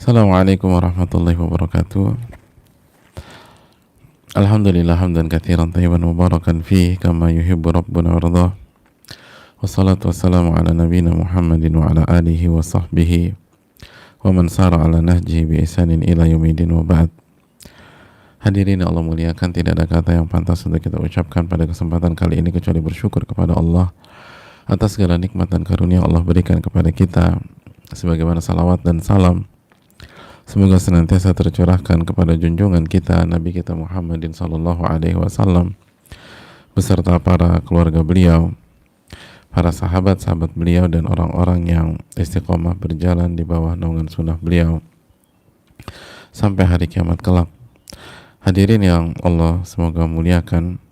Assalamualaikum warahmatullahi wabarakatuh. Alhamdulillah hamdan katsiran thayyiban mubarakan fihi kama yuhibbu rabbuna wardah. Wassalatu wassalamu ala nabiyyina Muhammadin wa ala alihi wa sahbihi wa man sara ala nahjihi bi ihsanin ila yaumil wa ba'd. Hadirin yang Allah muliakan, tidak ada kata yang pantas untuk kita ucapkan pada kesempatan kali ini kecuali bersyukur kepada Allah atas segala nikmat dan karunia yang Allah berikan kepada kita, sebagaimana salawat dan salam semoga senantiasa tercurahkan kepada junjungan kita Nabi kita Muhammadin sallallahu alaihi wasallam beserta para keluarga beliau, para sahabat-sahabat beliau, dan orang-orang yang istiqomah berjalan di bawah naungan sunnah beliau sampai hari kiamat kelak. Hadirin yang Allah semoga muliakan,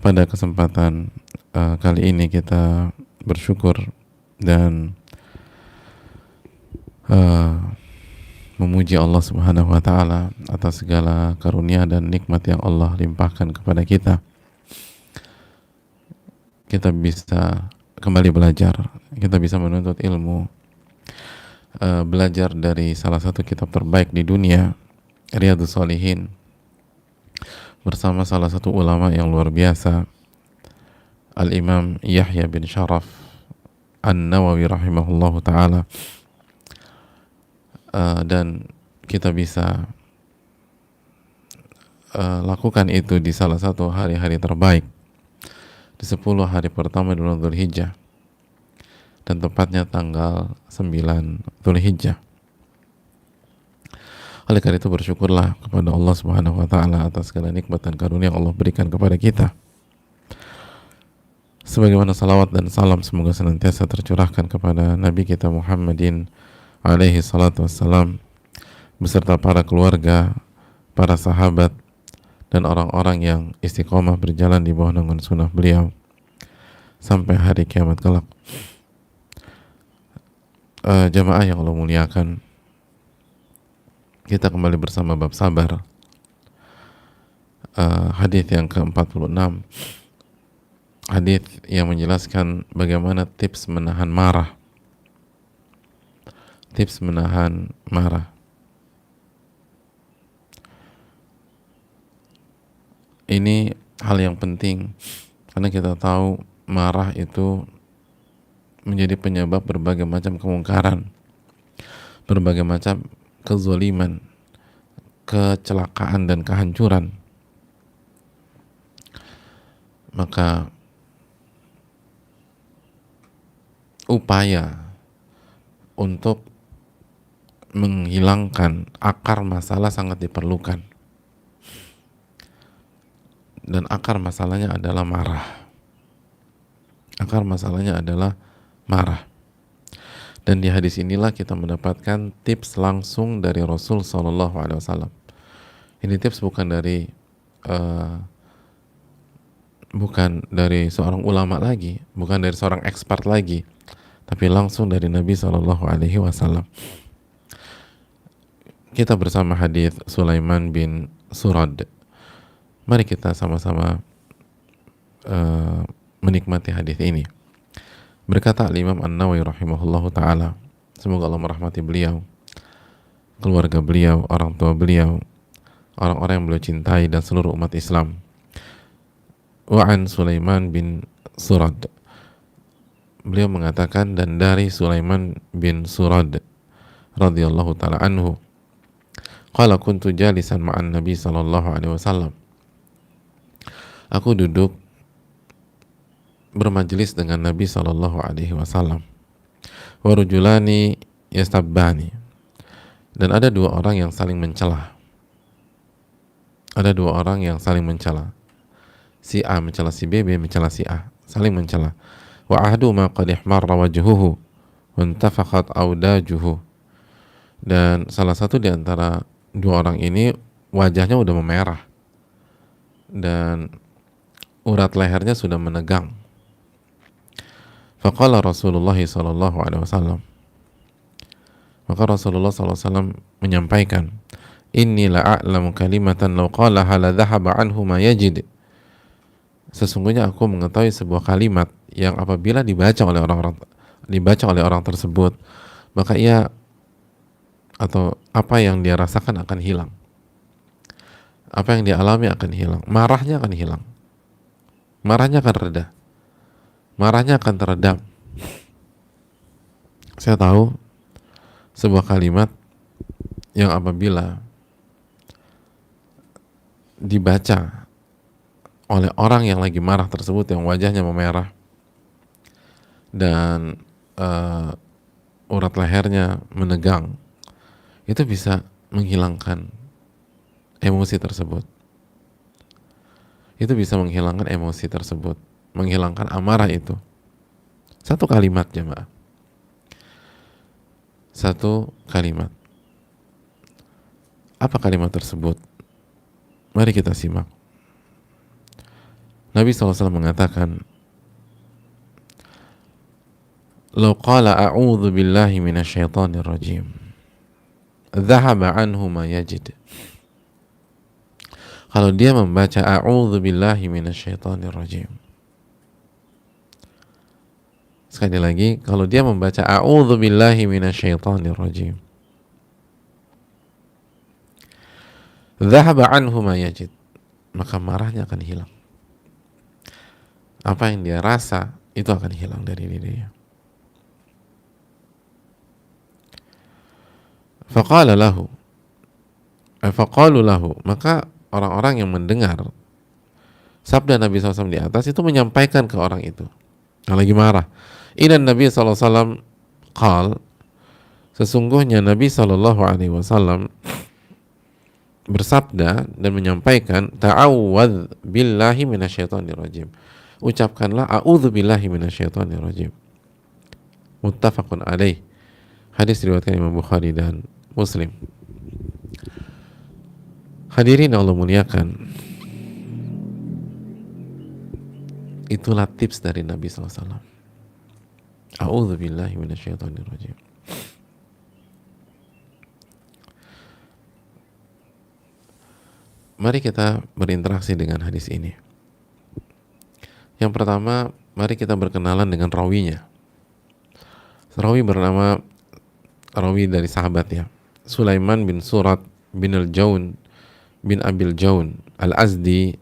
pada kesempatan kali ini kita bersyukur dan memuji Allah Subhanahu wa taala atas segala karunia dan nikmat yang Allah limpahkan kepada kita. Kita bisa kembali belajar, kita bisa menuntut ilmu, belajar dari salah satu kitab terbaik di dunia, Riyadhus Shalihin, bersama salah satu ulama yang luar biasa, Al-Imam Yahya bin Sharaf An-Nawawi rahimahullahu ta'ala. Dan kita bisa lakukan itu di salah satu hari-hari terbaik, di 10 hari pertama di bulan Dzulhijjah, dan tepatnya tanggal 9 Dzulhijjah. Oleh karena itu bersyukurlah kepada Allah Subhanahu wa taala atas segala nikmat dan karunia yang Allah berikan kepada kita. Sebagaimana salawat dan salam semoga senantiasa tercurahkan kepada Nabi kita Muhammadin alaihi salatu wassalam beserta para keluarga, para sahabat, dan orang-orang yang istiqomah berjalan di bawah naungan sunnah beliau sampai hari kiamat kelak. Jamaah yang Allah muliakan, kita kembali bersama bab sabar, hadis yang ke-46, hadis yang menjelaskan bagaimana tips menahan marah. Tips menahan marah. Ini hal yang penting karena kita tahu marah itu menjadi penyebab berbagai macam kemungkaran, berbagai macam kezaliman, kecelakaan dan kehancuran. Maka upaya untuk menghilangkan akar masalah sangat diperlukan, dan akar masalahnya adalah marah. Akar masalahnya adalah marah. Dan di hadis inilah kita mendapatkan tips langsung dari Rasul Sallallahu Alaihi Wasallam. Ini tips bukan dari seorang ulama lagi, bukan dari seorang expert lagi, tapi langsung dari Nabi Sallallahu Alaihi Wasallam. Kita bersama hadis Sulaiman bin Surad. Mari kita sama-sama menikmati hadis ini. Berkata Imam An-Nawawi rahimahullahu ta'ala, semoga Allah merahmati beliau, keluarga beliau, orang tua beliau, orang-orang yang beliau cintai, dan seluruh umat Islam. Wa'an Sulaiman bin Surad, beliau mengatakan, dan dari Sulaiman bin Surad radhiyallahu ta'ala anhu, qala kuntu jalisan ma'an Nabi sallallahu alaihi wasallam, aku duduk bermajlis dengan Nabi sallallahu alaihi wasallam, wa rajulani yastabbani, dan ada dua orang yang saling mencela. Ada dua orang yang saling mencela. Si A mencela si B, B mencela si A, saling mencela. Wa ahduma qad ihmarra wajhuhu wa intafaqat awdajuhu, dan salah satu di antara dua orang ini wajahnya udah memerah dan urat lehernya sudah menegang. Faqala Rasulullah sallallahu alaihi wasallam, maka Rasulullah sallallahu alaihi wasallam menyampaikan, inni la a'lamu kalimatan law qalaha la dhahaba anhu ma yajid, sesungguhnya aku mengetahui sebuah kalimat yang apabila dibaca oleh orang tersebut, maka ia atau apa yang dia rasakan akan hilang. Apa yang dia alami akan hilang. Marahnya akan hilang. Marahnya akan reda. Marahnya akan teredam. Saya tahu sebuah kalimat yang apabila dibaca oleh orang yang lagi marah tersebut, yang wajahnya memerah dan urat lehernya menegang, itu bisa menghilangkan emosi tersebut. Itu bisa menghilangkan emosi tersebut, menghilangkan amarah itu. Satu kalimat, jemaah. Satu kalimat. Apa kalimat tersebut? Mari kita simak. Nabi SAW mengatakan, "Lau qala a'udzu billahi minasyaitonir rajim, dhahaba anhu ma yajid." Kalau dia membaca a'udzu billahi minasyaitonir rajim. Sekali lagi, kalau dia membaca a'udzu billahi minasyaitonir rajim, dhahaba anhu ma yajid, maka marahnya akan hilang. Apa yang dia rasa itu akan hilang dari dirinya. Faqala lahu, faqalu lahu, maka orang-orang yang mendengar sabda Nabi SAW di atas itu menyampaikan ke orang itu yang lagi marah, inna Nabi SAW qal, sesungguhnya Nabi SAW bersabda dan menyampaikan, ta'awwadz billahi minasyaitonir rajim, ucapkanlah a'udzu billahi minasyaitonir rajim. Muttafaqun alaih. Hadis diriwayatkan Imam Bukhari dan Muslim. Hadirin Allah muliakan, itulah tips dari Nabi SAW. A'udzu billahi minasyaitonir rajim. Mari kita berinteraksi dengan hadis ini. Yang pertama, mari kita berkenalan dengan rawinya. Rawi bernama, rawi dari sahabat ya, Sulaiman bin Surat bin Al-Jaun bin Abil Jaun Al-Azdi,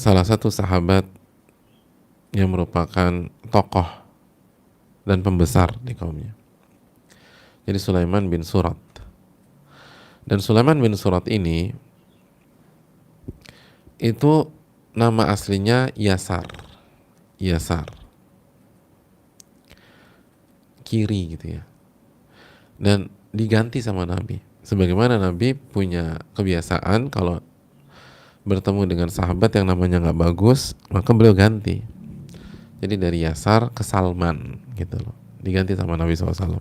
salah satu sahabat yang merupakan tokoh dan pembesar di kaumnya. Jadi Sulaiman bin Surat. Dan Sulaiman bin Surat ini itu nama aslinya Yasar. Yasar. Kiri gitu ya. Dan diganti sama Nabi. Sebagaimana Nabi punya kebiasaan kalau bertemu dengan sahabat yang namanya nggak bagus, maka beliau ganti. Jadi dari Yasar ke Salman gitu loh. Diganti sama Nabi SAW.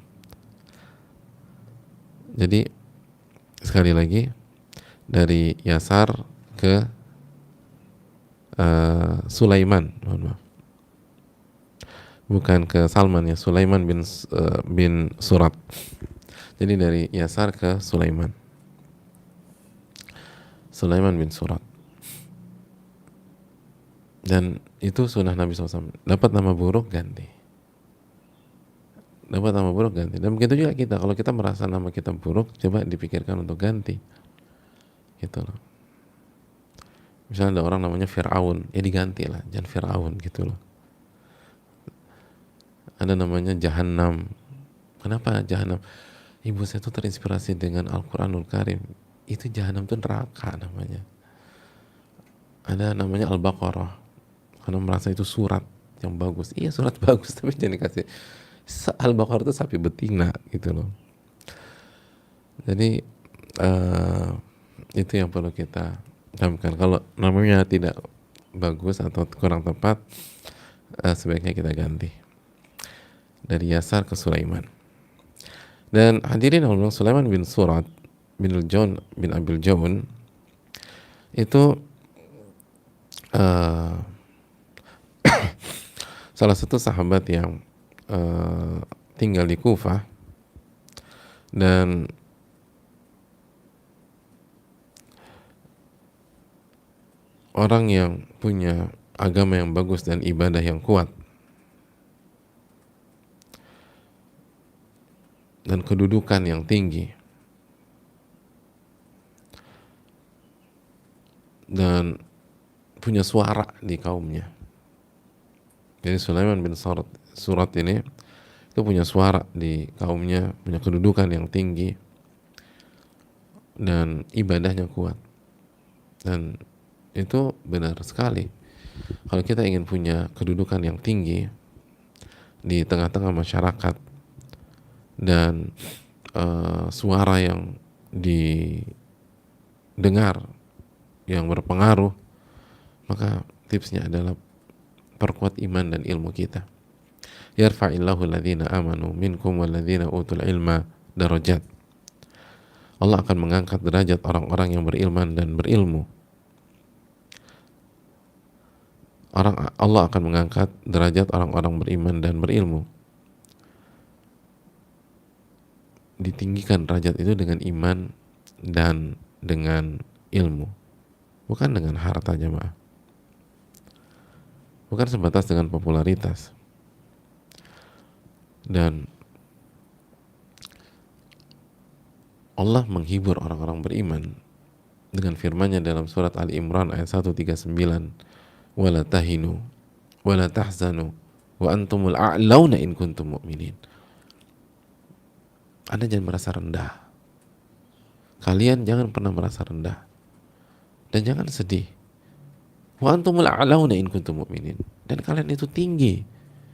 Jadi sekali lagi, dari Yasar ke Sulaiman, mohon maaf, bukan ke Salman ya, Sulaiman bin Surat. Jadi dari Yasar ke Sulaiman, Sulaiman bin Surat. Dan itu sunnah Nabi SAW. Dapat nama buruk, ganti. Dapat nama buruk, ganti. Dan begitu juga kita, kalau kita merasa nama kita buruk, coba dipikirkan untuk ganti, gitu loh. Misalnya ada orang namanya Fir'aun, ya diganti lah, jangan Fir'aun gitu loh. Ada namanya Jahannam. Kenapa Jahannam? Ibu saya tuh terinspirasi dengan Al-Quranul Karim. Itu Jahannam tuh neraka namanya. Ada namanya Al-Baqarah, karena merasa itu surat yang bagus. Iya, surat bagus, tapi jangan dikasih Al-Baqarah itu sapi betina gitu loh. Jadi itu yang perlu kita camkan. Kalau namanya tidak bagus atau kurang tepat, sebaiknya kita ganti dari Yasar ke Sulaiman. Dan hadirin Allah, Sulaiman bin Surat bin Al-Jaun bin Abil Jaun itu salah satu sahabat yang tinggal di Kufah, dan orang yang punya agama yang bagus dan ibadah yang kuat. dan kedudukan yang tinggi, dan punya suara di kaumnya. Jadi Sulaiman bin Surat ini itu punya suara di kaumnya, punya kedudukan yang tinggi, dan ibadahnya kuat. Dan itu benar sekali. Kalau kita ingin punya kedudukan yang tinggi di tengah-tengah masyarakat dan suara yang didengar yang berpengaruh, maka tipsnya adalah perkuat iman dan ilmu kita. Yarfa'illahu alladhina amanu minkum walladhina utul ilma darajat. Allah akan mengangkat derajat orang-orang yang berilman dan berilmu. Allah akan mengangkat derajat orang-orang beriman dan berilmu. Ditinggikan derajat itu dengan iman dan dengan ilmu, bukan dengan harta, jemaah. Bukan sebatas dengan popularitas. Dan Allah menghibur orang-orang beriman dengan firman-Nya dalam surat Ali Imran ayat 139, wala tahinu wala tahzanu wa antumul a'launa in kuntum mu'minin. Anda jangan merasa rendah. Kalian jangan pernah merasa rendah. Dan jangan sedih. Wa antumul a'launa in kuntum mu'minin. Dan kalian itu tinggi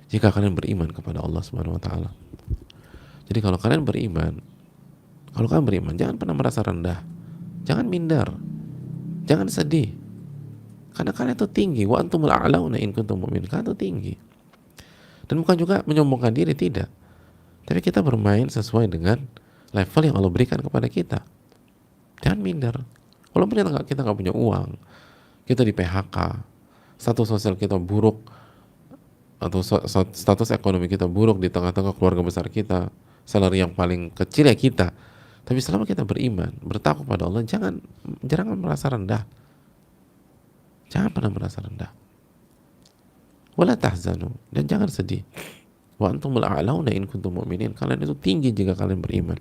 jika kalian beriman kepada Allah Subhanahu wa taala. Jadi kalau kalian beriman, jangan pernah merasa rendah. Jangan minder. Jangan sedih. Karena kalian itu tinggi. Wa antumul a'launa in kuntum mu'minin. Kalian itu tinggi. Dan bukan juga menyombongkan diri, tidak. Tapi kita bermain sesuai dengan level yang Allah berikan kepada kita. Jangan minder. Walaupun kita nggak punya uang, kita di PHK, status sosial kita buruk, atau status ekonomi kita buruk di tengah-tengah keluarga besar kita, salary yang paling kecil ya kita. Tapi selama kita beriman, bertakwa pada Allah, jangan merasa rendah. Jangan pernah merasa rendah. Wala tahzanu, dan jangan sedih. Wa antumul a'launa in kuntum mu'minin. Kalian itu tinggi jika kalian beriman.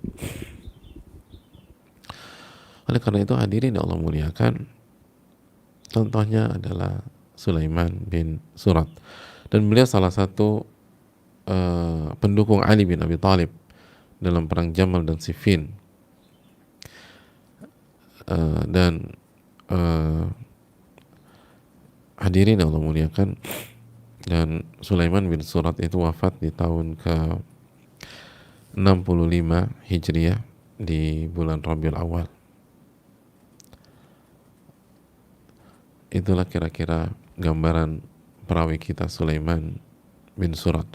Oleh karena itu hadirin yang Allah muliakan, contohnya adalah Sulaiman bin Surat, dan beliau salah satu pendukung Ali bin Abi Thalib dalam perang Jamal dan Siffin. Hadirin yang Allah muliakan, dan Sulaiman bin Surat itu wafat di tahun ke-65 Hijriah di bulan Rabiul Awal. Itulah kira-kira gambaran perawi kita Sulaiman bin Surat.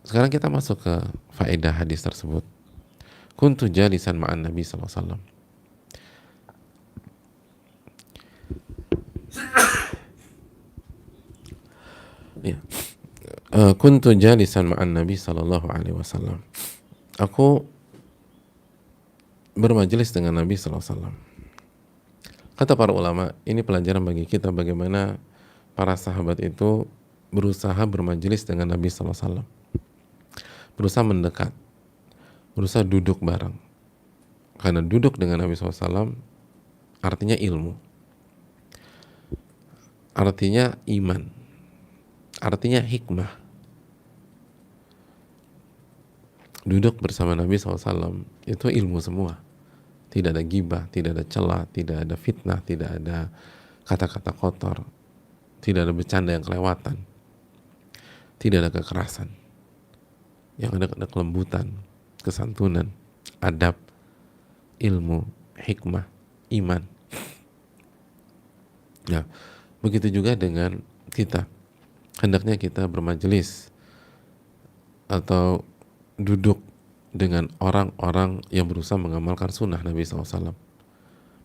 Sekarang kita masuk ke faedah hadis tersebut. Kuntu jalisan ma'an Nabi sallallahu alaihi wasallam. Ya. Kuntu jalisan ma'an Nabi sallallahu alaihi wasallam. Aku bermajelis dengan Nabi sallallahu alaihi wasallam. Kata para ulama, ini pelajaran bagi kita bagaimana para sahabat itu berusaha bermajelis dengan Nabi sallallahu alaihi wasallam. Berusaha mendekat, berusaha duduk bareng. Karena duduk dengan Nabi sallallahu alaihi wasallam artinya ilmu, artinya iman, artinya hikmah. Duduk bersama Nabi SAW itu ilmu semua. Tidak ada gibah, tidak ada celah, tidak ada fitnah, tidak ada kata-kata kotor, tidak ada bercanda yang kelewatan, tidak ada kekerasan. Yang ada kelembutan, kesantunan, adab, ilmu, hikmah, iman. Nah, begitu juga dengan kita. Hendaknya kita bermajelis atau duduk dengan orang-orang yang berusaha mengamalkan sunnah Nabi SAW.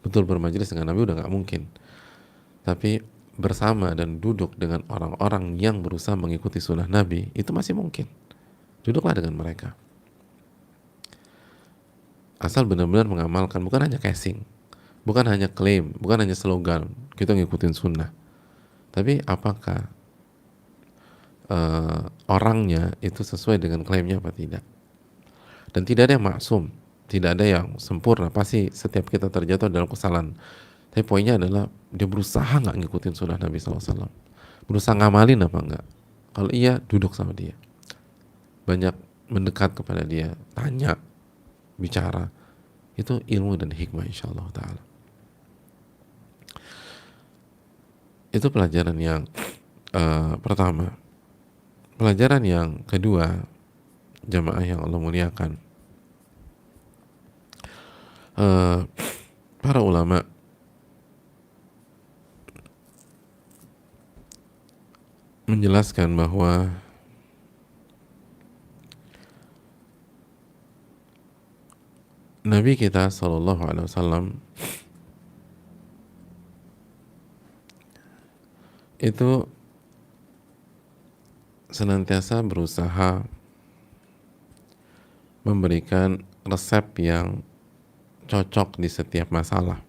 Betul, bermajelis dengan Nabi udah gak mungkin, tapi bersama dan duduk dengan orang-orang yang berusaha mengikuti sunnah Nabi itu masih mungkin. Duduklah dengan mereka, asal benar-benar mengamalkan, bukan hanya casing, bukan hanya klaim, bukan hanya slogan kita ngikutin sunnah, tapi apakah orangnya itu sesuai dengan klaimnya apa tidak. Dan tidak ada yang maksum, tidak ada yang sempurna. Pasti setiap kita terjatuh dalam kesalahan. Tapi poinnya adalah dia berusaha nggak ngikutin sunnah Nabi SAW, berusaha ngamalin apa enggak. Kalau iya, duduk sama dia, banyak mendekat kepada dia, tanya, bicara. Itu ilmu dan hikmah insyaallah ta'ala. Itu pelajaran yang pertama. Pelajaran yang kedua, jamaah yang Allah muliakan, para ulama menjelaskan bahwa Nabi kita Shallallahu Alaihi Wasallam itu senantiasa berusaha memberikan resep yang cocok di setiap masalah.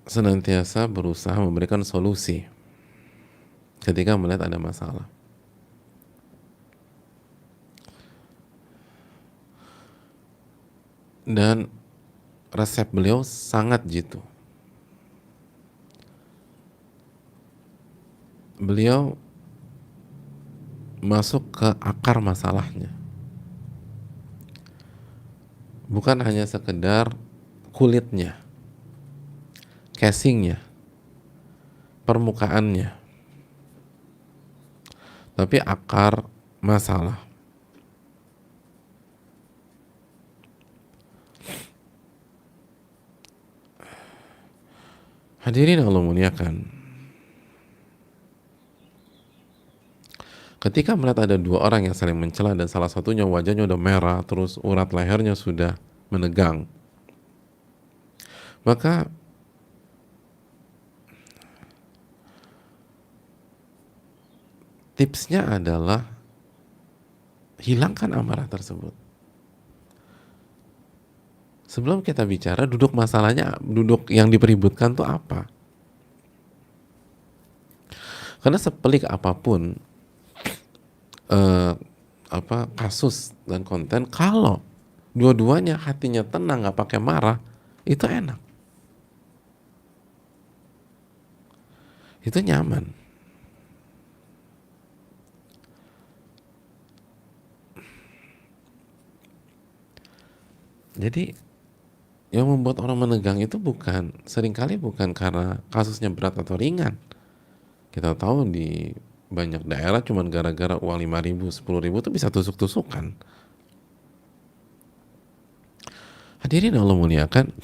Senantiasa berusaha memberikan solusi ketika melihat ada masalah. Dan resep beliau sangat jitu. Beliau masuk ke akar masalahnya. Bukan hanya sekedar kulitnya, casingnya, permukaannya, tapi akar masalah. Hadirin Allah muliakan, ketika melihat ada dua orang yang saling mencela dan salah satunya wajahnya udah merah, terus urat lehernya sudah menegang, maka tipsnya adalah hilangkan amarah tersebut. Sebelum kita bicara, duduk masalahnya, duduk yang dipeributkan tuh apa? Karena sepelik apapun kasus dan konten, kalau dua-duanya hatinya tenang, nggak pakai marah, itu enak, itu nyaman. Jadi yang membuat orang menegang itu seringkali bukan karena kasusnya berat atau ringan. Kita tahu di banyak daerah cuman gara-gara uang 5.000, 10.000 tuh bisa tusuk-tusukan. Hadirin Allah muliakan.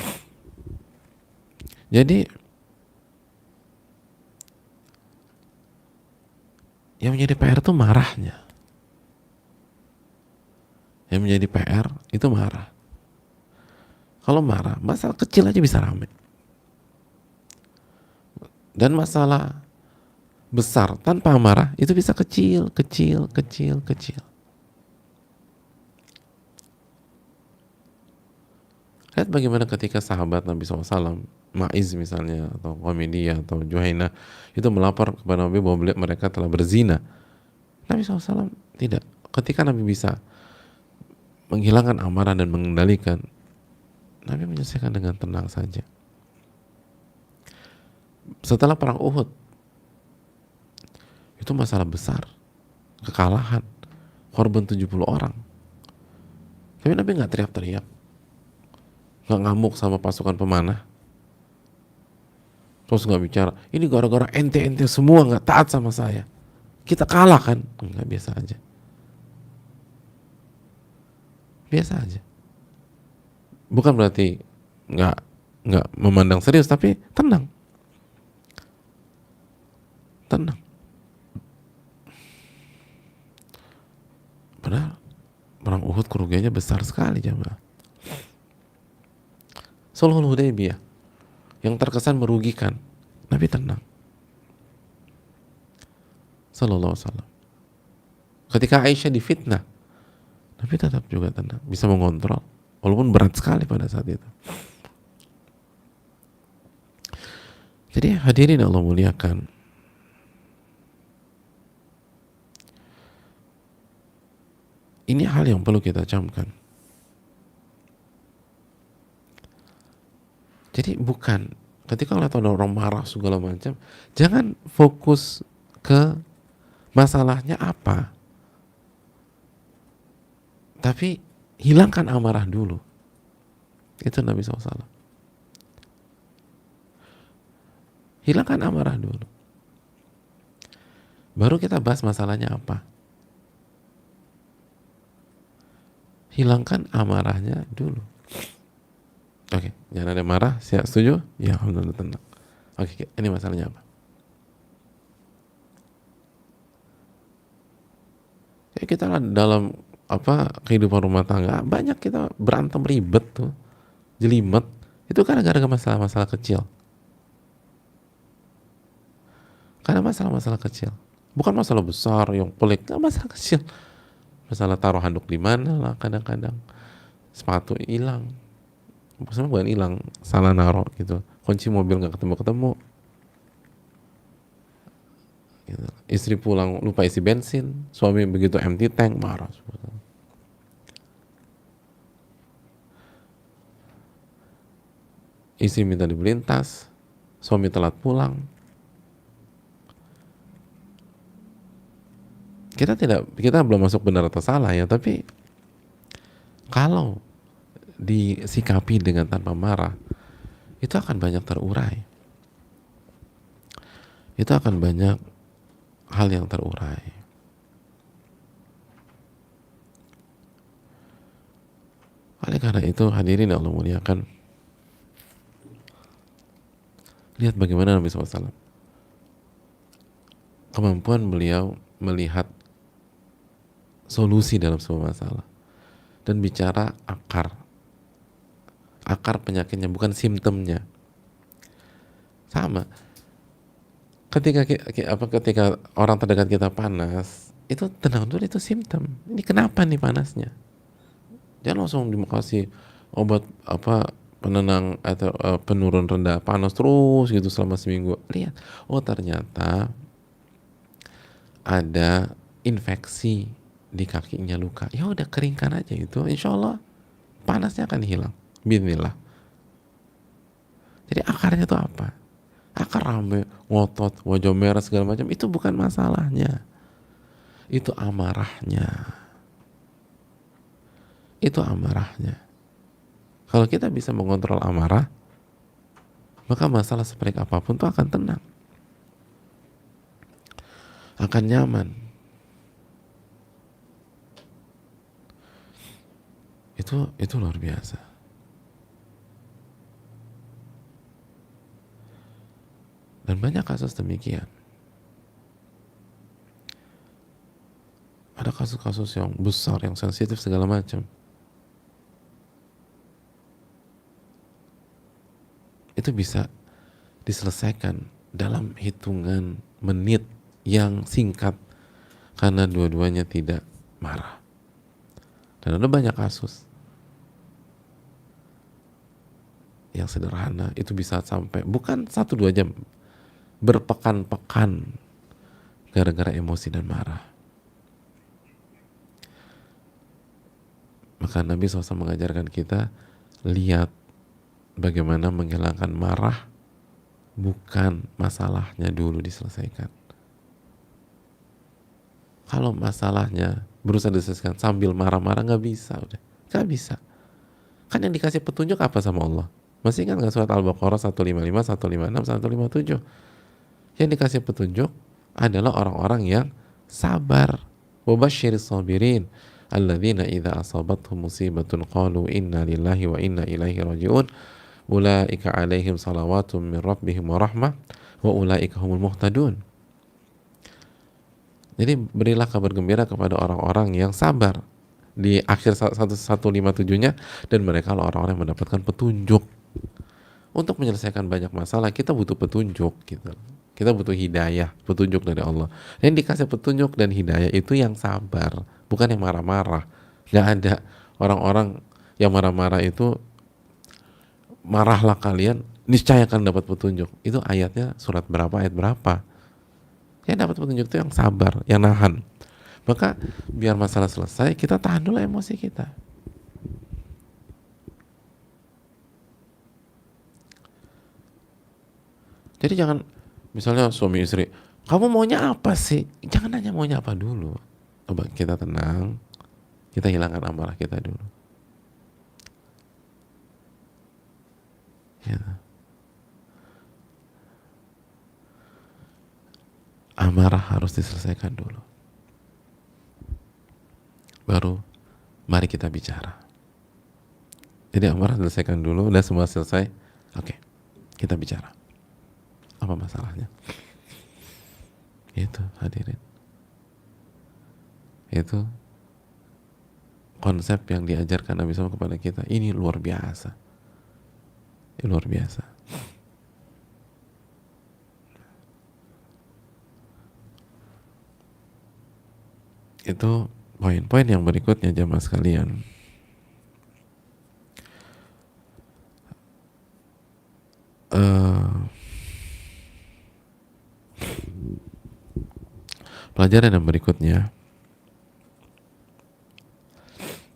Jadi yang menjadi PR itu marahnya. Yang menjadi PR itu marah. Kalau marah, masalah kecil aja bisa rame. Dan masalah besar tanpa marah itu bisa kecil. Lihat bagaimana ketika sahabat Nabi SAW, Ma'iz misalnya, atau Qamidiyah, atau Juhainah, itu melapor kepada Nabi bahwa mereka telah berzina. Nabi SAW tidak. Ketika Nabi bisa menghilangkan amarah dan mengendalikan, Nabi menyelesaikan dengan tenang saja. Setelah perang Uhud, itu masalah besar, kekalahan, korban 70 orang. Tapi Nabi nggak teriak-teriak, nggak ngamuk sama pasukan pemanah, terus nggak bicara, ini gara-gara ente semua nggak taat sama saya, kita kalah kan? Nggak, biasa aja. Bukan berarti nggak memandang serius, tapi tenang. Padahal perang Uhud kerugiannya besar sekali jamaah. Sulhul Hudaybiyah yang terkesan merugikan, Nabi tenang. Sallallahu alaihi wasallam. Ketika Aisyah difitnah, Nabi tetap juga tenang, bisa mengontrol, walaupun berat sekali pada saat itu. Jadi hadirin Allah muliakan, ini hal yang perlu kita camkan. Jadi bukan ketika lihat ada orang marah segala macam, jangan fokus ke masalahnya apa, tapi hilangkan amarah dulu. Itu Nabi SAW. Hilangkan amarah dulu, baru kita bahas masalahnya apa. Hilangkan amarahnya dulu. Oke, jangan ada marah. Siap, setuju? Ya, alhamdulillah, tenang. Oke, ini masalahnya apa? Ya, kita dalam kehidupan rumah tangga banyak kita berantem ribet tuh, jelimet. Itu karena gara-gara masalah-masalah kecil. Karena masalah-masalah kecil. Bukan masalah besar yang pelik, masalah kecil. Masalah taruh handuk di mana lah kadang-kadang. Sepatu hilang. Maksudnya bukan hilang, salah naruh gitu. Kunci mobil nggak ketemu-ketemu. Gitu. Istri pulang lupa isi bensin, suami begitu empty tank marah. Istri minta dibeliin tas, suami telat pulang. Kita belum masuk benar atau salah ya, tapi kalau disikapi dengan tanpa marah, itu akan banyak terurai. Itu akan banyak hal yang terurai. Oleh karena itu hadirin Allah muliakan, lihat bagaimana Nabi SAW, kemampuan beliau melihat solusi dalam sebuah masalah dan bicara akar penyakitnya, bukan simptomnya. Sama ketika orang terdekat kita panas, itu tenang dulu, itu simptom. Ini kenapa nih panasnya? Jangan langsung dikasih obat penenang atau penurun rendah panas terus gitu selama seminggu. Lihat, oh ternyata ada infeksi di kakinya, luka. Ya udah, keringkan aja itu, insya Allah panasnya akan hilang. Bismillah. Jadi akarnya itu apa? Akar rame, ngotot, wajah merah segala macam, itu bukan masalahnya. Itu amarahnya. Itu amarahnya. Kalau kita bisa mengontrol amarah, maka masalah sepelik apapun itu akan tenang, akan nyaman. Itu luar biasa. Dan banyak kasus demikian. Ada kasus-kasus yang besar, yang sensitif segala macam. Itu bisa diselesaikan dalam hitungan menit yang singkat karena dua-duanya tidak marah. Dan ada banyak kasus yang sederhana itu bisa sampai bukan 1-2 jam, berpekan-pekan gara-gara emosi dan marah. Maka Nabi SAW mengajarkan kita, lihat bagaimana menghilangkan marah, bukan masalahnya dulu diselesaikan. Kalau masalahnya berusaha diselesaikan sambil marah-marah, nggak bisa, udah nggak bisa. Kan yang dikasih petunjuk apa sama Allah? Masih ingat nggak surat Al-Baqarah 155, 156, 157? Yang dikasih petunjuk adalah orang-orang yang sabar. Wabasyiris sabirin alladzina idza asabathum musibatun qalu inna lillahi wa inna ilaihi raji'un ulaika alaihim salawatum min rabbihim wa rahmah wa ulaika humul muhtadun. Jadi berilah kabar gembira kepada orang-orang yang sabar di akhir 157-nya, dan mereka adalah orang-orang yang mendapatkan petunjuk. Untuk menyelesaikan banyak masalah kita butuh petunjuk gitu. Kita butuh hidayah, petunjuk dari Allah. Yang dikasih petunjuk dan hidayah itu yang sabar, bukan yang marah-marah. Gak ada orang-orang yang marah-marah itu, marahlah kalian, niscaya akan dapat petunjuk. Itu ayatnya surat berapa, ayat berapa? Yang dapat petunjuk itu yang sabar, yang nahan. Maka biar masalah selesai, kita tahan dulu emosi kita. Jadi jangan, misalnya suami istri, kamu maunya apa sih? Jangan nanya maunya apa dulu. Coba kita tenang, kita hilangkan amarah kita dulu. Ya. Amarah harus diselesaikan dulu. Baru mari kita bicara. Jadi amarah selesaikan dulu, udah semua selesai. Oke, kita bicara. Apa masalahnya? Itu hadirin. Itu konsep yang diajarkan Nabi SAW kepada kita. Ini luar biasa. Ini luar biasa. Itu poin-poin yang berikutnya jamaah sekalian. Pelajaran yang berikutnya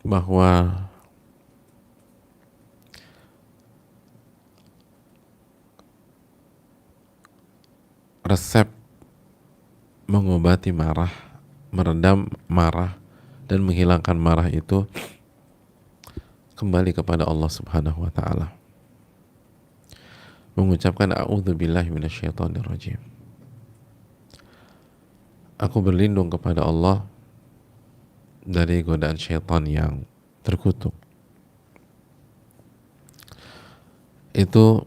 bahwa resep mengobati marah, meredam marah dan menghilangkan marah itu kembali kepada Allah Subhanahu wa taala. Mengucapkan a'udzubillahi minasyaitonirrajim. Aku berlindung kepada Allah dari godaan syaitan yang terkutuk. Itu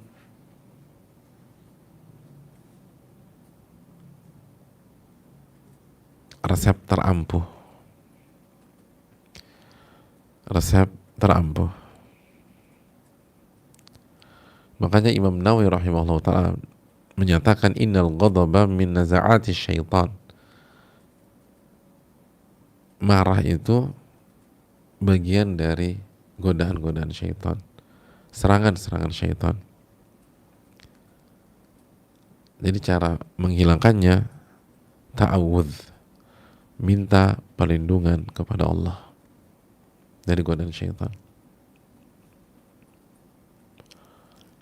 resep terampuh. Resep terampuh. Makanya Imam Nawawi rahimahullah ta'ala menyatakan innal ghadaba min naza'ati syaitan. Marah itu bagian dari godaan-godaan syaitan, serangan-serangan syaitan. Jadi cara menghilangkannya ta'awudz, minta perlindungan kepada Allah dari godaan syaitan.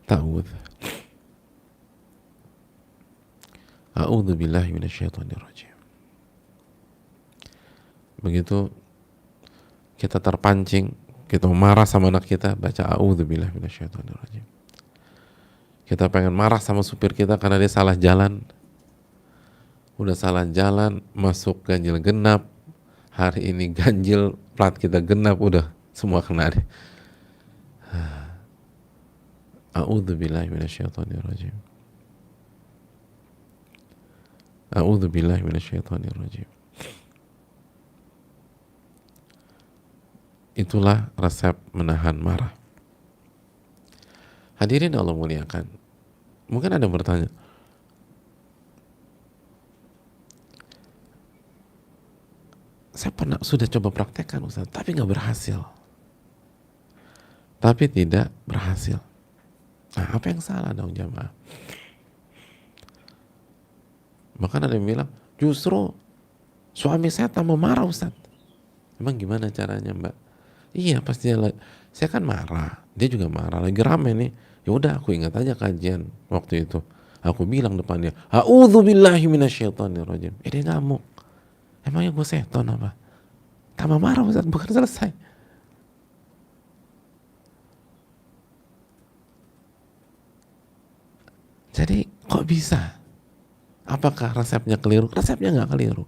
Ta'awudz. A'udzubillahi minasyaitonirrajim. Begitu kita terpancing, kita marah sama anak kita, baca a'udzubillahi minasyaitonirrajim. Kita pengen marah sama supir kita karena dia salah jalan. Udah salah jalan, masuk ganjil genap. Hari ini ganjil, plat kita genap, udah semua kena deh. A'udzubillahi minasyaitonirrajim. A'udzubillahi minasyaitonirrajim. Itulah resep menahan marah. Hadirin Allah muliakan. Mungkin ada yang bertanya, saya sudah coba praktekkan Ustaz, tapi nggak berhasil. Tapi tidak berhasil. Nah, apa yang salah dong jamaah? Maka ada yang bilang, justru suami saya tambah marah Ustaz. Emang gimana caranya Mbak? Iya pasti saya kan marah, dia juga marah, lagi rame nih. Ya udah aku ingat aja kajian waktu itu. Aku bilang depannya, a'udzubillahi minasyaitonirrajim. Dia ngamuk. Emangnya gue setan apa? Tambah marah Ustaz, bukan selesai. Jadi kok bisa? Apakah resepnya keliru? Resepnya nggak keliru.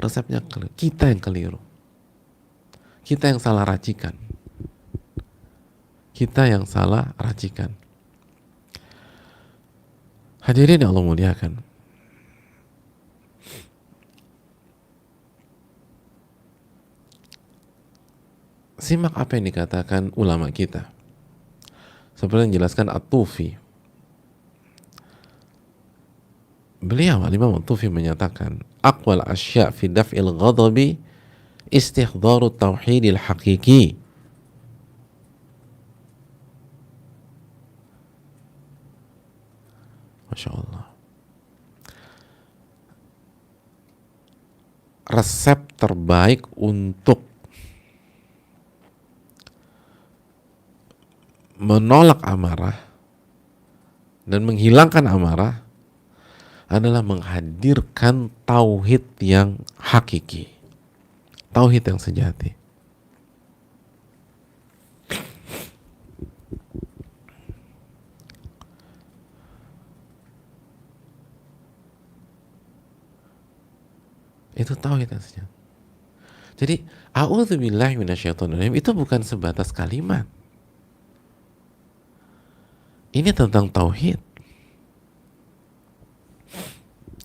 Resepnya keliru. Kita yang keliru. Kita yang salah racikan. Kita yang salah racikan. Hadirin yang Allah muliakan. Simak apa yang dikatakan ulama kita. Seperti yang dijelaskan At-Tufi. Beliau, Imam At-Tufi menyatakan, aqwal asya' fi daf'il ghadabi istihdharu tauhidil haqiqi. Masya Allah. Resep terbaik untuk menolak amarah dan menghilangkan amarah adalah menghadirkan tauhid yang hakiki, tauhid yang sejati. Itu tauhid yang sejati. Jadi, a'udzubillahi minasyaitonirrajim itu bukan sebatas kalimat. Ini tentang tauhid.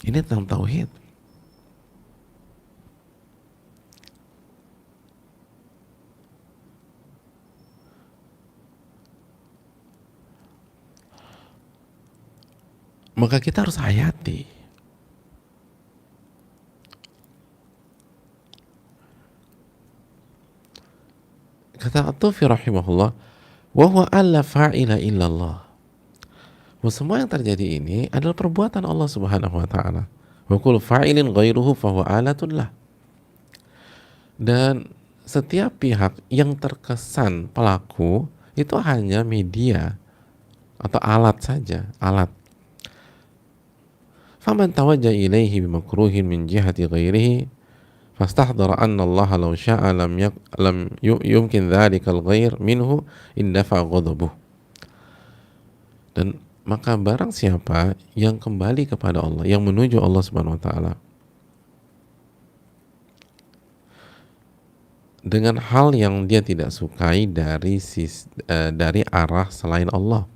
Ini tentang tauhid. Maka kita harus hayati. Kata At-Tufi rahimahullah, wa huwa alla fa'ila illallah. Bahwa semua yang terjadi ini adalah perbuatan Allah Subhanahu wa taala. Wa kullu fa'ilin ghairuhu fahuwa alatun lah. Dan setiap pihak yang terkesan pelaku itu hanya media atau alat saja, alat. Faman tawajja ilaihi bimakruhin min jihati ghairihi fastahdara anna Allah law sya'a lam yumkin dhalikal ghair minhu indafa ghadabuh. Dan maka barang siapa yang kembali kepada Allah, yang menuju Allah Subhanahu wa taala dengan hal yang dia tidak sukai dari arah selain Allah,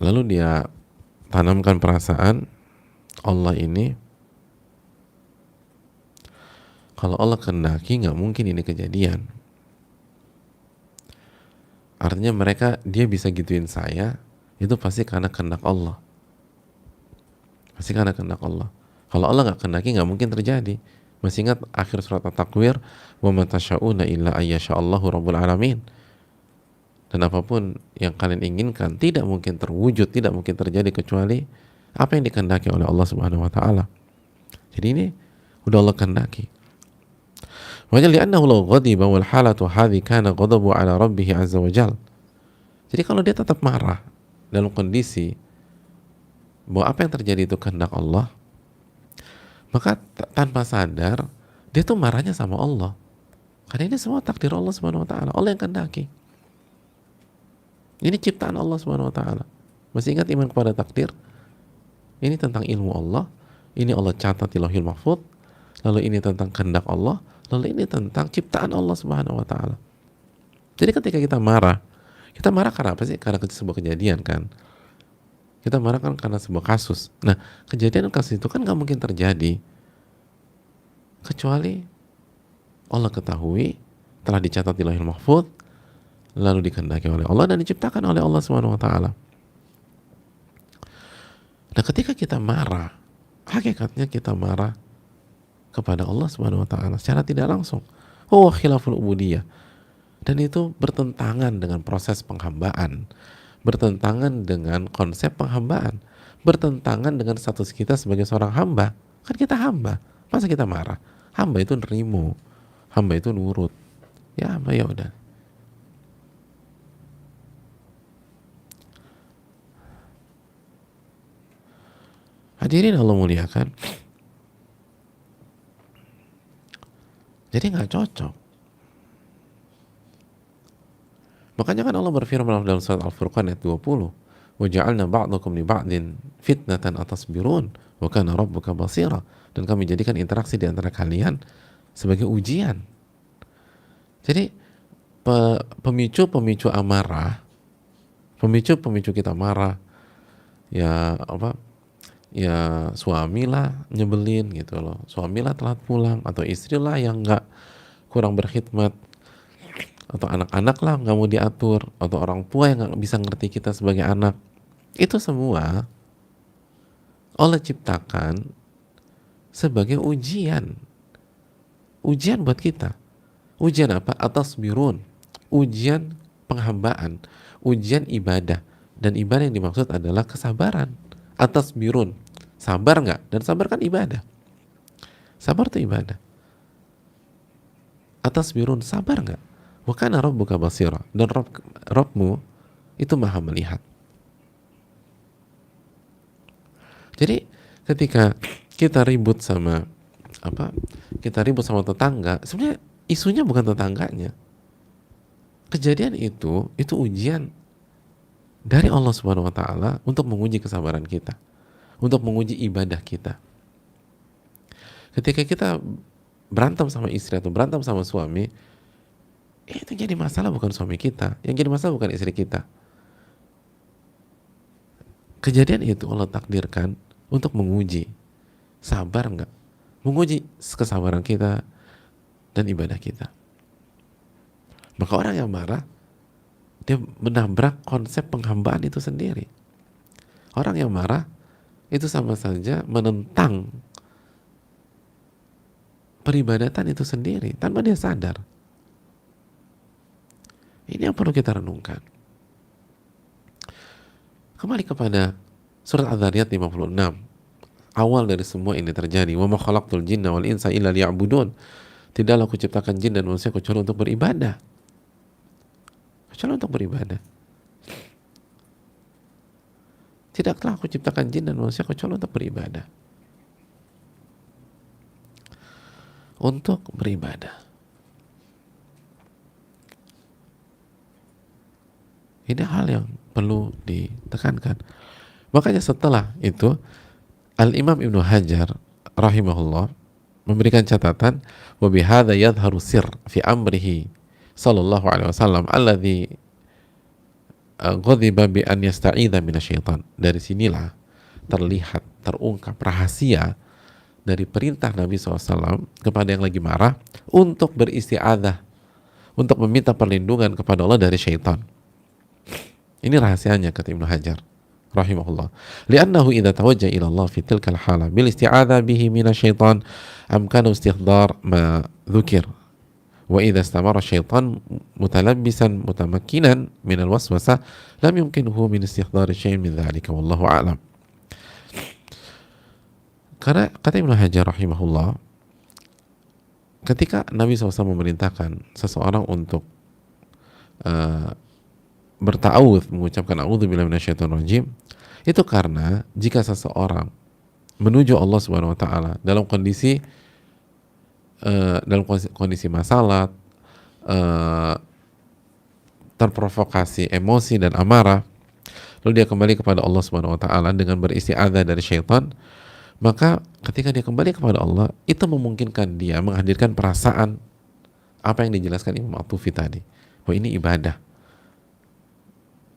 lalu dia tanamkan perasaan Allah ini, kalau Allah kehendaki nggak mungkin ini kejadian. Artinya dia bisa gituin saya, itu pasti karena kehendak Allah. Pasti karena kehendak Allah. Kalau Allah nggak kehendaki nggak mungkin terjadi. Masih ingat akhir surat At-Takwir, wa ma tasyauna illa ayyasha'allahu rabbul alamin. Dan apapun yang kalian inginkan tidak mungkin terwujud, tidak mungkin terjadi kecuali apa yang dikehendaki oleh Allah Subhanahu wa taala. Jadi ini udah Allah kehendaki. Wajal li'annahu law ghadiba wal halatu hadhi kana ghadabu ala rabbih azza wa jal. Jadi kalau dia tetap marah dalam kondisi bahwa apa yang terjadi itu kehendak Allah, maka tanpa sadar dia tuh marahnya sama Allah. Karena ini semua takdir Allah Subhanahu wa taala, Allah yang kehendaki. Ini ciptaan Allah Subhanahu wa taala. Masih ingat iman kepada takdir? Ini tentang ilmu Allah, ini Allah catat di Lauhil Mahfuz, lalu ini tentang kehendak Allah, lalu ini tentang ciptaan Allah Subhanahu wa taala. Jadi ketika kita marah karena apa sih? Karena sebuah kejadian kan. Kita marah kan karena sebuah kasus. Nah, kejadian kasus itu kan gak mungkin terjadi kecuali Allah ketahui, telah dicatat di Lauhil Mahfuz, lalu dikehendaki oleh Allah dan diciptakan oleh Allah Subhanahu wa taala. Nah, ketika kita marah, hakikatnya kita marah kepada Allah Subhanahu wa taala secara tidak langsung. Huwa khilaful ubudiyah. Dan itu bertentangan dengan proses penghambaan, bertentangan dengan konsep penghambaan, bertentangan dengan status kita sebagai seorang hamba. Kan kita hamba, masa kita marah? Hamba itu nerimo, hamba itu nurut. Ya hamba, ya udah. Hadirin Allah muliakan. Jadi nggak cocok. Makanya kan Allah berfirman dalam surat Al-Furqan ayat 20, wa ja'alna ba'dakum li ba'din fitnatan atasbirun wa kana rabbuka basira. Dan kami jadikan interaksi di antara kalian sebagai ujian. Jadi pemicu amarah, pemicu kita marah, ya apa? Ya suamilah nyebelin gitu loh, suamilah telat pulang, atau istrilah yang nggak kurang berkhidmat, atau anak-anak lah nggak mau diatur, atau orang tua yang nggak bisa ngerti kita sebagai anak. Itu semua Allah ciptakan sebagai ujian buat kita. Ujian apa? Atas birun, ujian penghambaan, ujian ibadah, Dan ibadah yang dimaksud adalah kesabaran. Atas birun, sabar nggak? Dan sabar kan ibadah. Sabar itu ibadah. Atas birun, sabar nggak? Wa kana rabbuka basira. Dan Rabbmu itu maha melihat. Jadi ketika kita ribut sama tetangga, sebenarnya isunya bukan tetangganya. Kejadian itu ujian dari Allah Subhanahu wa taala untuk menguji kesabaran kita, untuk menguji ibadah kita. Ketika kita berantem sama istri atau berantem sama suami, itu jadi masalah bukan suami kita, yang jadi masalah bukan istri kita. Kejadian itu Allah takdirkan untuk menguji sabar enggak, menguji kesabaran kita dan ibadah kita. Maka orang yang marah, dia menabrak konsep penghambaan itu sendiri. Orang yang marah itu sama saja menentang peribadatan itu sendiri tanpa dia sadar. Ini yang perlu kita renungkan. Kembali kepada surat Adz-Dzariyat 56. Awal dari semua ini terjadi. Wa ma khalaqtul jinna wal insa illa liya'budun. Tidaklah aku ciptakan jin dan manusia kecuali untuk beribadah. Kecuali untuk beribadah. Tidaklah aku ciptakan jin dan manusia kecuali untuk beribadah. Untuk beribadah. Ini hal yang perlu ditekankan. Makanya setelah itu Al-Imam Ibnu Hajar rahimahullah memberikan catatan wa bihadza yadhharu sir fi amrihi sallallahu alaihi wasallam alladhi ghadiba bi an yasta'idza minasyaitan. Dari sinilah terlihat, terungkap rahasia dari perintah Nabi SAW kepada yang lagi marah untuk beristi'adzah, untuk meminta perlindungan kepada Allah dari syaitan. Ini rahasianya kata Ibnu Hajar rahimahullah. Li'annahu idza tawajjaha ila Allah fi tilkal hala bil isti'adzah bihi minasyaitan amkana istihdar ma dzukir. Wa idza istamara syaitan mutalabbisan mutamakkinan min al-waswasah lam yumkinhu min istihdar syai'in min dzalika wallahu a'lam. Karena kata Ibnu Hajar rahimahullah, ketika Nabi SAW memerintahkan seseorang untuk berta'awudz, mengucapkan a'udzubillahi minasyaitonir rajim, itu karena jika seseorang menuju Allah Subhanahu wa taala dalam kondisi masalah, terprovokasi emosi dan amarah, lalu dia kembali kepada Allah Subhanahu wa taala dengan beristi'adzah dari syaitan, maka ketika dia kembali kepada Allah, itu memungkinkan dia menghadirkan perasaan apa yang dijelaskan Imam At-Tufi tadi. Bahwa ini ibadah.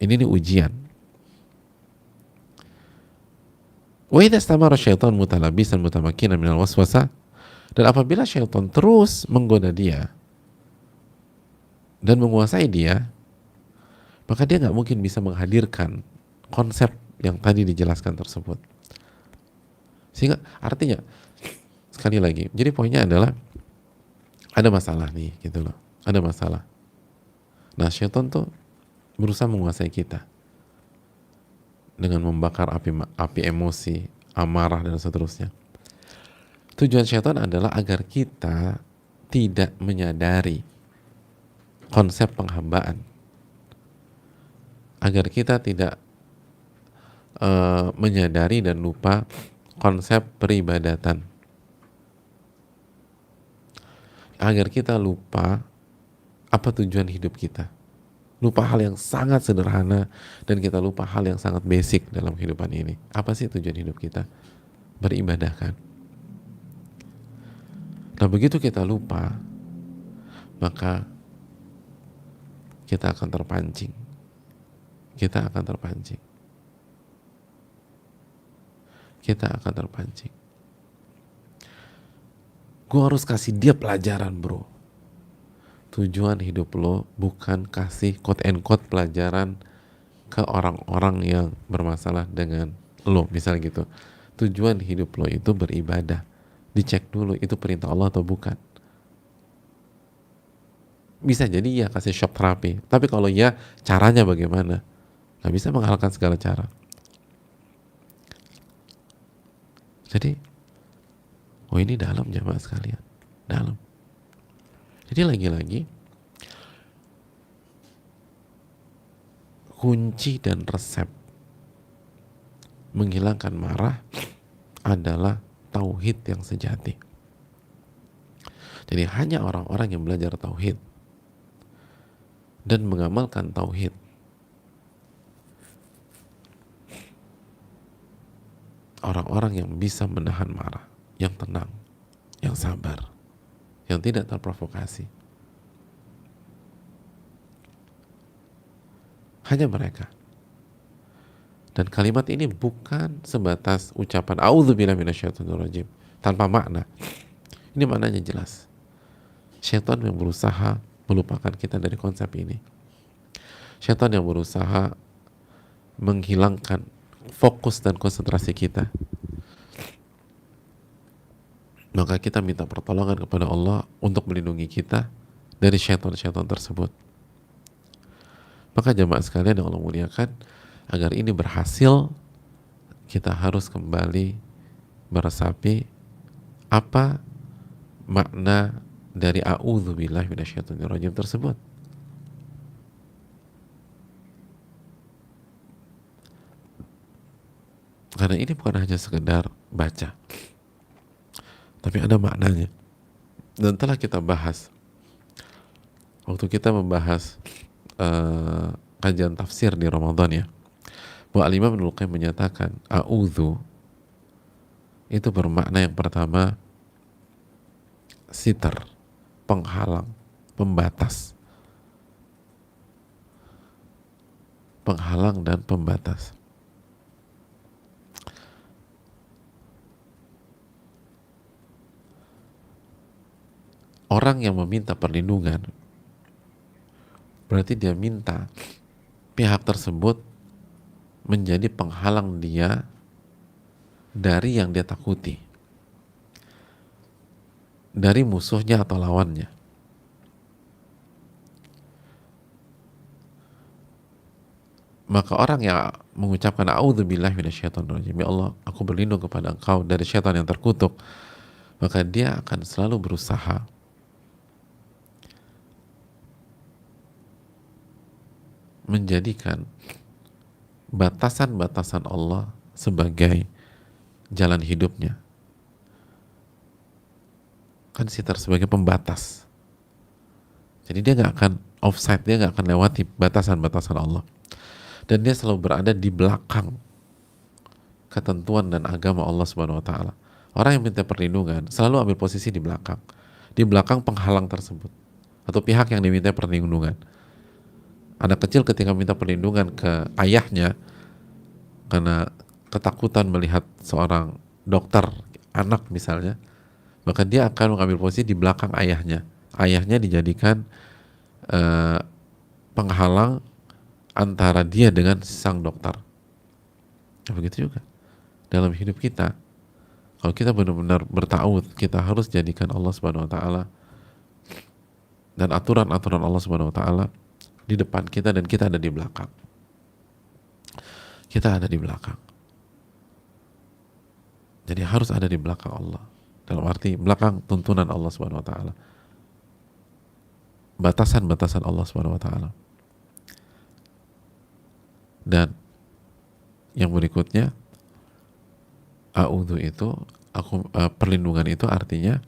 Ini ujian. Wa idza istamara syaitan mutalabisan mutamakkinan minal waswasah, dan apabila syaitan terus menggoda dia dan menguasai dia, maka dia nggak mungkin bisa menghadirkan konsep yang tadi dijelaskan tersebut. Sehingga artinya sekali lagi, jadi poinnya adalah ada masalah nih, gitu loh. Ada masalah. Nah, syaitan tuh berusaha menguasai kita dengan membakar api emosi, amarah dan seterusnya. Tujuan syaitan adalah agar kita tidak menyadari konsep penghambaan, agar kita tidak menyadari dan lupa konsep peribadatan, agar kita lupa apa tujuan hidup kita, lupa hal yang sangat sederhana, dan kita lupa hal yang sangat basic dalam kehidupan ini. Apa sih tujuan hidup kita? Beribadah kan? Nah, begitu kita lupa, maka kita akan terpancing. Kita akan terpancing. Gue harus kasih dia pelajaran, bro. Tujuan hidup lo bukan kasih quote and quote pelajaran ke orang-orang yang bermasalah dengan lo, misalnya gitu. Tujuan hidup lo itu beribadah. Dicek dulu itu perintah Allah atau bukan. Bisa jadi ya kasih shock terapi, tapi kalau ya caranya bagaimana? Gak bisa menghalalkan segala cara. Jadi, oh ini dalam jamaah sekalian, dalam. Jadi lagi-lagi kunci dan resep menghilangkan marah adalah tauhid yang sejati. Jadi hanya orang-orang yang belajar tauhid dan mengamalkan tauhid, orang-orang yang bisa menahan marah, yang tenang, yang sabar, yang tidak terprovokasi. Hanya mereka. Dan kalimat ini bukan sebatas ucapan a'udzubillahi minasyaitonirrajim tanpa makna. Ini maknanya jelas. Syaitan yang berusaha melupakan kita dari konsep ini. Syaitan yang berusaha menghilangkan fokus dan konsentrasi kita. Maka kita minta pertolongan kepada Allah untuk melindungi kita dari syaitan-syaitan tersebut. Maka jemaah sekalian yang Allah muliakan, agar ini berhasil, kita harus kembali meresapi apa makna dari a'udzubillahi minasyaitonirrajim tersebut. Karena ini bukan hanya sekedar baca, tapi ada maknanya. Dan telah kita bahas waktu kita membahas kajian tafsir di Ramadan ya, bahwa Al-Imam Ibnul Qayyim menyatakan a'udzu itu bermakna yang pertama sitar, penghalang, pembatas. Penghalang dan pembatas. Orang yang meminta perlindungan berarti dia minta pihak tersebut menjadi penghalang dia dari yang dia takuti, dari musuhnya atau lawannya. Maka orang yang mengucapkan a'udzubillahi minasyaitonirrajim, ya Allah, aku berlindung kepada Engkau dari syaitan yang terkutuk, maka dia akan selalu berusaha menjadikan batasan-batasan Allah sebagai jalan hidupnya. Kan sitar sebagai pembatas. Jadi dia nggak akan offside, dia nggak akan lewati batasan-batasan Allah. Dan dia selalu berada di belakang ketentuan dan agama Allah Subhanahu wa taala. Orang yang minta perlindungan selalu ambil posisi di belakang penghalang tersebut atau pihak yang diminta perlindungan. Anak kecil ketika minta perlindungan ke ayahnya karena ketakutan melihat seorang dokter anak misalnya, maka dia akan mengambil posisi di belakang ayahnya. Ayahnya dijadikan penghalang antara dia dengan sang dokter. Nah, begitu juga dalam hidup kita. Kalau kita benar-benar bertauhid, kita harus jadikan Allah Subhanahu wa taala dan aturan-aturan Allah Subhanahu wa taala di depan kita dan kita ada di belakang. Kita ada di belakang. Jadi harus ada di belakang Allah. Dalam arti belakang tuntunan Allah Subhanahu wa taala. Batasan-batasan Allah Subhanahu wa taala. Dan yang berikutnya, a'udzu itu perlindungan itu artinya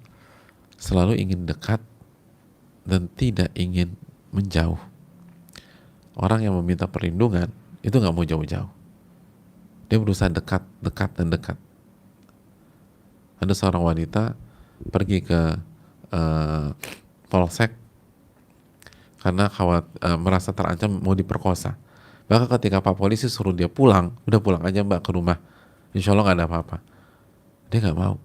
selalu ingin dekat dan tidak ingin menjauh. Orang yang meminta perlindungan itu nggak mau jauh-jauh. Dia berusaha dekat, dan dekat. Ada seorang wanita pergi ke polsek karena merasa terancam mau diperkosa. Maka ketika Pak Polisi suruh dia pulang, udah pulang aja Mbak ke rumah, insya Allah nggak ada apa-apa. Dia nggak mau.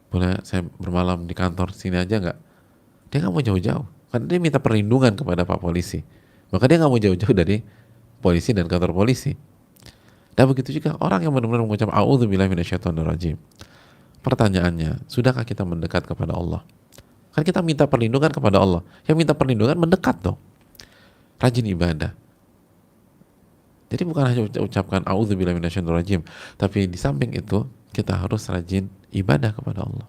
Boleh saya bermalam di kantor sini aja nggak? Dia nggak mau jauh-jauh, karena dia minta perlindungan kepada Pak Polisi. Maka dia nggak mau jauh-jauh dari polisi dan kantor polisi. Dan begitu juga orang yang benar-benar mengucap a'udzubillahi minasyaitonirrajim. Pertanyaannya, sudahkah kita mendekat kepada Allah? Kan kita minta perlindungan kepada Allah. Yang minta perlindungan mendekat dong. Rajin ibadah. Jadi bukan hanya ucapkan auzubillahi minasyaitonir rajim, tapi di samping itu kita harus rajin ibadah kepada Allah.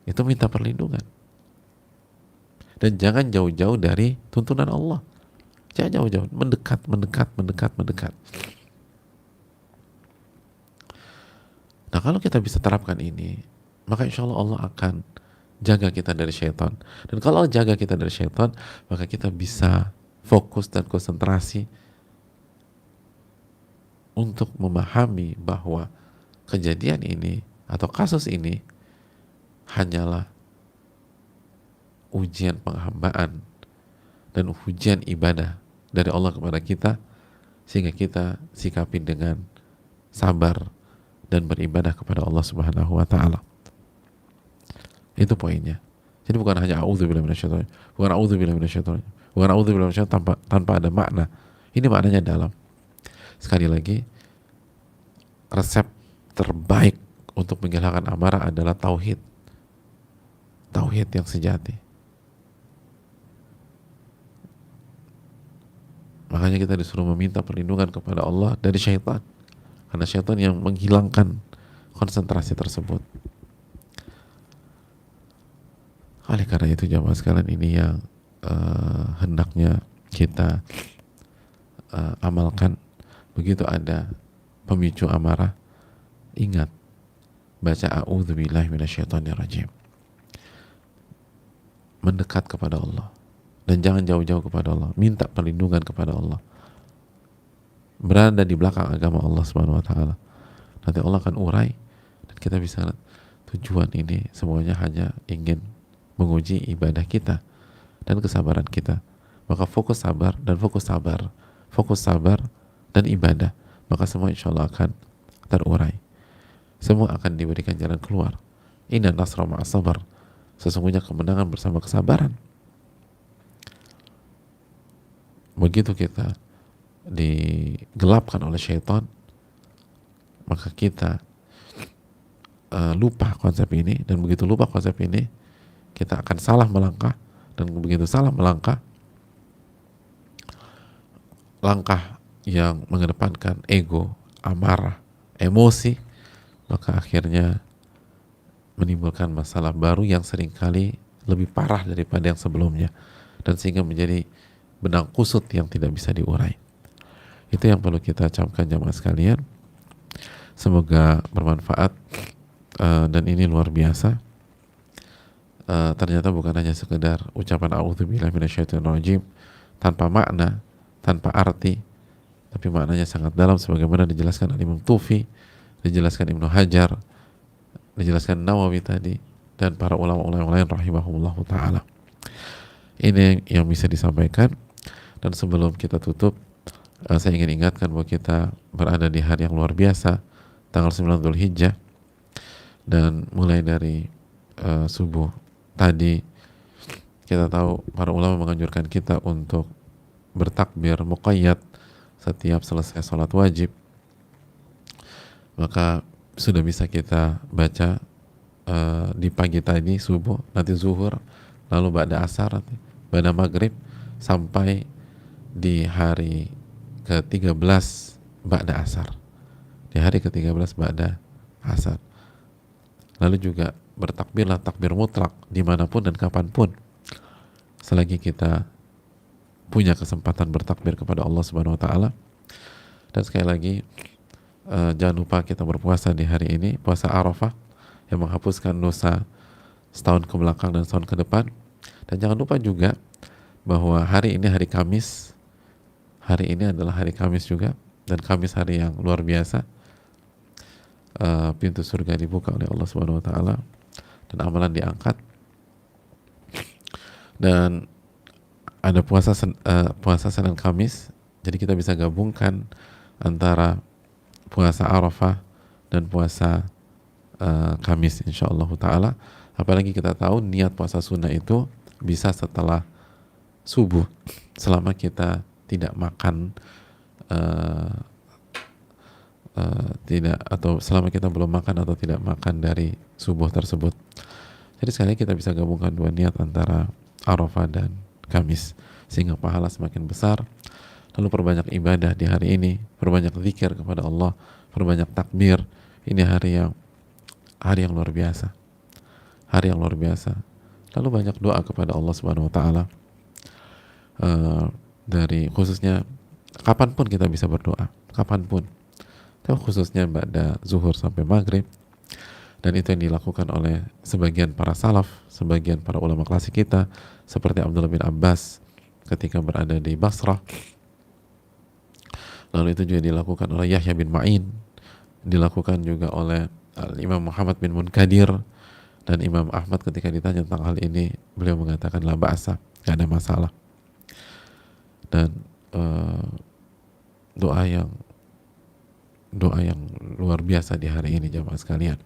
Itu minta perlindungan. Dan jangan jauh-jauh dari tuntunan Allah. Jangan jauh-jauh, mendekat. Nah, kalau kita bisa terapkan ini, maka insya Allah Allah akan jaga kita dari syaitan. Dan kalau Allah jaga kita dari syaitan, maka kita bisa fokus dan konsentrasi untuk memahami bahwa kejadian ini atau kasus ini hanyalah ujian penghambaan dan ujian ibadah dari Allah kepada kita, sehingga kita sikapi dengan sabar dan beribadah kepada Allah Subhanahu wa taala. Itu poinnya. Jadi bukan hanya auzubillahi minasyaitonir, bukan auzubillahi minasyaitonir, bukan auzubillahi minasyaitonir tanpa ada makna. Ini maknanya dalam. Sekali lagi, resep terbaik untuk menghilangkan amarah adalah tauhid. Tauhid yang sejati. Makanya kita disuruh meminta perlindungan kepada Allah dari syaitan. Karena syaitan yang menghilangkan konsentrasi tersebut. Oleh karena itu jamaah sekalian, ini yang hendaknya kita amalkan. Begitu ada pemicu amarah, ingat, baca a'udzubillahi minasyaitonirrajim. Mendekat kepada Allah. Dan jangan jauh-jauh kepada Allah. Minta perlindungan kepada Allah. Berada di belakang agama Allah Subhanahu wa taala. Nanti Allah akan urai dan kita bisa tujuan ini semuanya hanya ingin menguji ibadah kita dan kesabaran kita. Maka fokus sabar dan ibadah, maka semua insya Allah akan terurai. Semua akan diberikan jalan keluar. Inna nasra ma'as sabar. Sesungguhnya kemenangan bersama kesabaran. Begitu kita digelapkan oleh syaitan, maka kita lupa konsep ini, dan begitu lupa konsep ini, kita akan salah melangkah, dan begitu salah melangkah, langkah yang mengedepankan ego, amarah, emosi, maka akhirnya menimbulkan masalah baru yang seringkali lebih parah daripada yang sebelumnya, dan sehingga menjadi benang kusut yang tidak bisa diurai. Itu yang perlu kita camkan jamaah sekalian. Semoga bermanfaat, dan ini luar biasa. Ternyata bukan hanya sekedar ucapan a'udzubillahi minasyaitonirrajim tanpa makna, tanpa arti, tapi maknanya sangat dalam sebagaimana dijelaskan Imam Tufi, dijelaskan Ibnu Hajar, dijelaskan Nawawi tadi, dan para ulama-ulama lain rahimahumullahu ta'ala. Ini yang bisa disampaikan. Dan sebelum kita tutup, saya ingin ingatkan bahwa kita berada di hari yang luar biasa, tanggal 9 Dzulhijjah, dan mulai dari subuh tadi kita tahu para ulama menganjurkan kita untuk bertakbir muqayyad setiap selesai sholat wajib. Maka sudah bisa kita baca di pagi tadi subuh, nanti zuhur, lalu ba'da asar, ba'da maghrib, sampai di hari ke-13 ba'da asar. Di hari ke-13 ba'da asar. Lalu juga bertakbirlah takbir mutlak dimanapun dan kapanpun, selagi kita punya kesempatan bertakbir kepada Allah Subhanahu wa ta'ala. Dan sekali lagi, jangan lupa kita berpuasa di hari ini, puasa Arafah yang menghapuskan dosa setahun ke belakang dan setahun ke depan. Dan jangan lupa juga bahwa hari ini hari Kamis. Hari ini adalah hari Kamis juga, dan Kamis hari yang luar biasa. Pintu surga dibuka oleh Allah Subhanahu wa ta'ala dan amalan diangkat. Dan ada puasa Senin Kamis, jadi kita bisa gabungkan antara puasa Arafah dan puasa Kamis insyaallah ta'ala. Apalagi kita tahu niat puasa sunnah itu bisa setelah subuh, selama kita tidak makan atau selama kita belum makan atau tidak makan dari subuh tersebut. Jadi sekali kita bisa gabungkan dua niat antara Arafah dan Kamis, sehingga pahala semakin besar Lalu perbanyak ibadah di hari ini, perbanyak zikir kepada Allah, perbanyak takbir. Ini hari yang luar biasa, hari yang luar biasa. Lalu banyak doa kepada Allah Subhanahu Wa Taala. Dari khususnya kapanpun kita bisa berdoa, kapanpun. Tapi khususnya pada zuhur sampai maghrib. Dan itu yang dilakukan oleh sebagian para salaf, sebagian para ulama klasik kita, seperti Abdullah bin Abbas ketika berada di Basrah. Lalu itu juga dilakukan oleh Yahya bin Ma'in, dilakukan juga oleh Imam Muhammad bin Munkadir, dan Imam Ahmad ketika ditanya tentang hal ini, beliau mengatakan la ba'asa, gak ada masalah. Dan doa yang luar biasa di hari ini jamaah sekalian.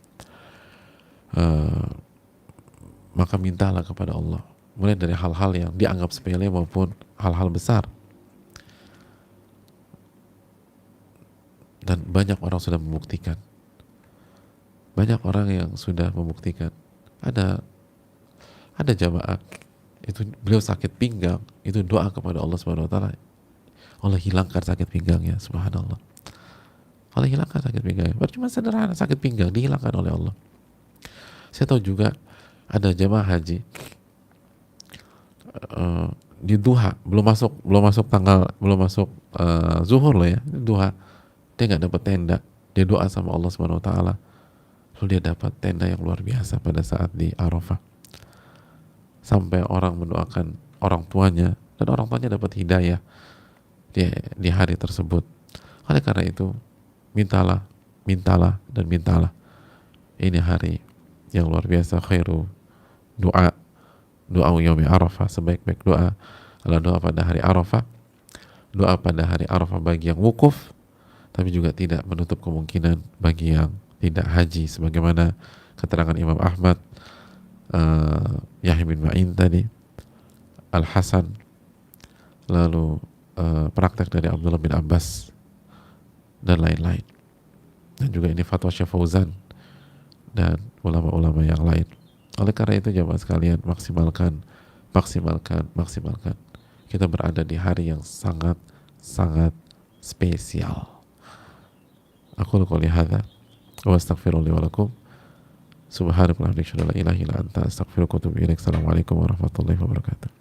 Maka mintalah kepada Allah, mulai dari hal-hal yang dianggap sepele maupun hal-hal besar. Dan banyak orang sudah membuktikan, banyak orang yang sudah membuktikan. Ada jamaah itu beliau sakit pinggang, itu doa kepada Allah Subhanahu Wa Taala, Allah hilangkan sakit pinggangnya. Subhanallah, Allah hilangkan sakit pinggangnya. Cuma sederhana, sakit pinggang dihilangkan oleh Allah. Saya tahu juga ada jamaah haji di duha, belum masuk zuhur loh ya, duha, dia nggak dapat tenda, dia doa sama Allah Subhanahu Wa Taala, lalu dia dapat tenda yang luar biasa pada saat di Arafah. Sampai orang mendoakan orang tuanya, dan orang tuanya dapat hidayah di hari tersebut. Oleh karena itu, mintalah, dan mintalah. Ini hari yang luar biasa. Khairu doa yaumi Arafah, sebaik-baik doa adalah doa pada hari Arafah. Doa pada hari Arafah bagi yang wukuf, tapi juga tidak menutup kemungkinan bagi yang tidak haji, sebagaimana keterangan Imam Ahmad, Yahya bin Ma'in tadi, Al-Hasan, lalu praktek dari Abdullah bin Abbas, dan lain-lain. Dan juga ini fatwa Syekh Fauzan dan ulama-ulama yang lain. Oleh karena itu jamaah sekalian, maksimalkan. Kita berada di hari yang sangat spesial. Aku qouli hadza wa astaghfirullah wa lakum. Subhanakallahumma wa bihamdika, la ilaha illa anta, astaghfiruka wa atubu ilaik. Assalamualaikum warahmatullahi wabarakatuh.